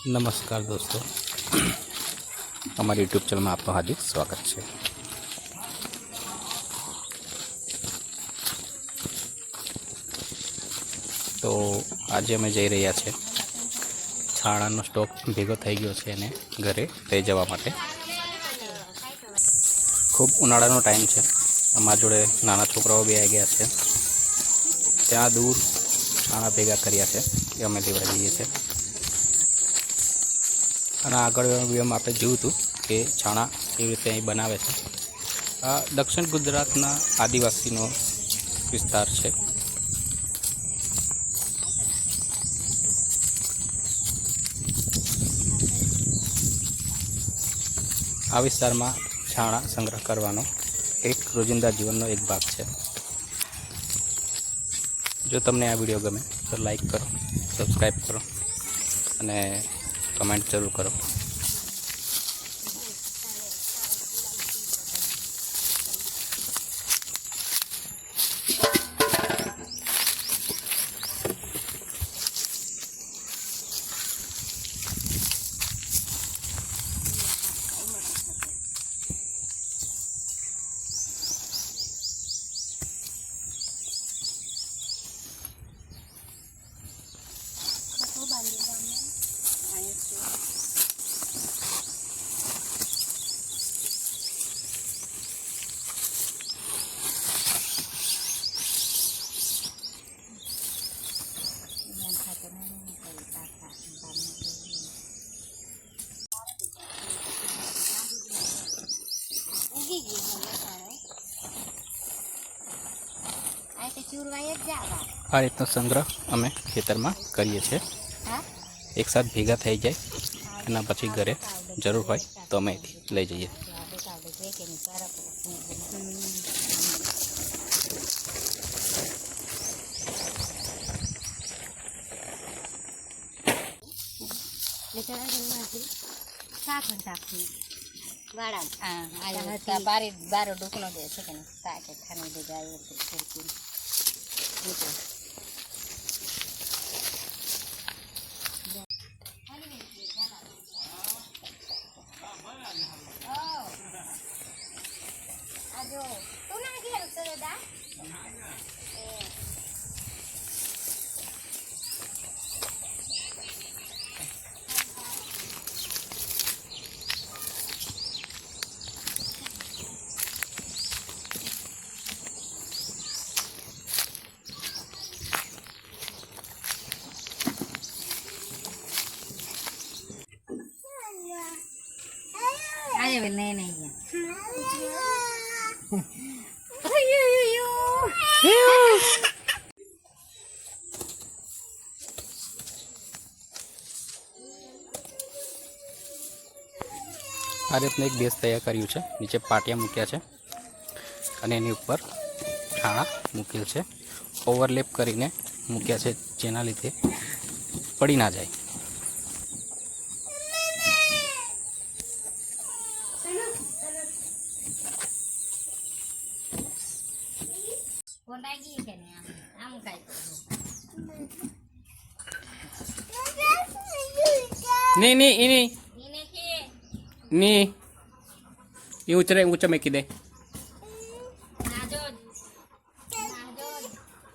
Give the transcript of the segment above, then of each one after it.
नमस्कार दोस्तों, हमारे यूट्यूब चैनल में आपका हार्दिक स्वागत है। तो आज अमे जई रह्या छे छाणानो स्टॉक भेगो थई गयो छे अने घरे लई जवा माटे। खूब उनाळानो टाइम छे। अमारा जोड़े नाना छोकराओ बी आई गया छे। त्यां दूर छाणा भेगा कर्या छे ए अमे लेवा जईए छे। અને આગળ વિડીયોમાં આપણે જોયું હતું કે છાણા કેવી રીતે અહીં બનાવે છે। આ દક્ષિણ ગુજરાતના આદિવાસીનો વિસ્તાર છે। આ વિસ્તારમાં છાણા સંગ્રહ કરવાનો એક રોજિંદા જીવનનો એક ભાગ છે। જો તમને આ વિડીયો ગમે તો લાઈક કરો, સબસ્ક્રાઈબ કરો અને कमेंट जरूर करो। आ रीतना संग्रह अमे खेतर में करीए छे। एक साथ भेगा थई जाए एना पछी घरे जरूर होय तो अमे लई जईए। बारो डुकनो दे छे ताके खाने दे जाय तो नहीं नहीं आ रीतना एक बेस तैयार कर्યું છે। નીચે પાટિયા મૂક્યા છે અને એની ઉપર છાણા મૂકેલ છે। ઓવરલેપ કરીને મૂક્યા છે જેના લીધે પડી ના જાય। नहीं नहीं नहीं नहीं ये ऊंचा में दे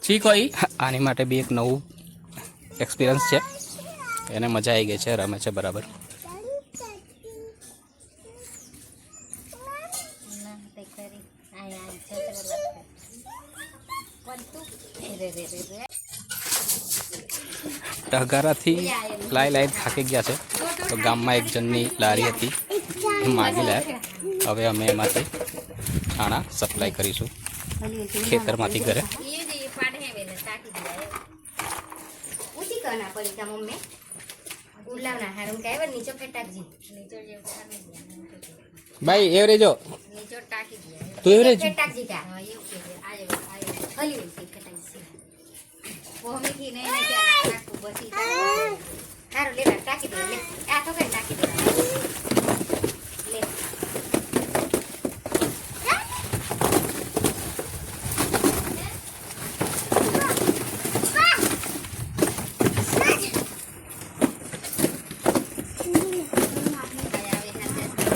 ठीक हो। आनी माटे भी एक नवू एक्सपीरियंस है। एने मजा आई गई है, रमे छे बराबर। टहगारा थी लाई लाई थाकी गया है तो गाम में एक जननी लारी थी मागी लाया। हवे अमे एमांथी छाणा सप्लाय करीशुं खेतरमांथी घरे। भाई एवरेज हो तू एवरेज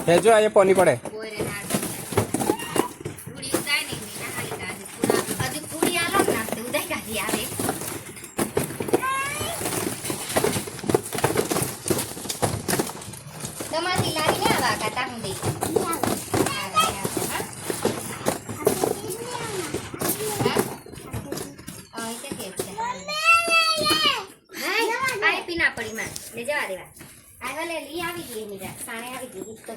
હેજો આ પોની પડે બોયરે ના પૂરી ઉતાય નહીં ના હાલી કાઢી પૂરા હજુ પૂરી આલો ના તે ઉદાય કાઢી આવે તમારી લારી ને આવા કાતા હું દે પીના પડી માં લે જવા દેવા આગળ લઈ આવી ગઈ મીરા સાણે આવી ગઈ તો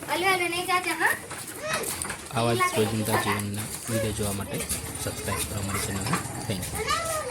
અલે નહીં જાજા હા આવા જ રોજિંદા જીવનના વિડીયો જોવા માટે સબસ્ક્રાઈબ કરો અમારી ચેનલને થેન્ક યુ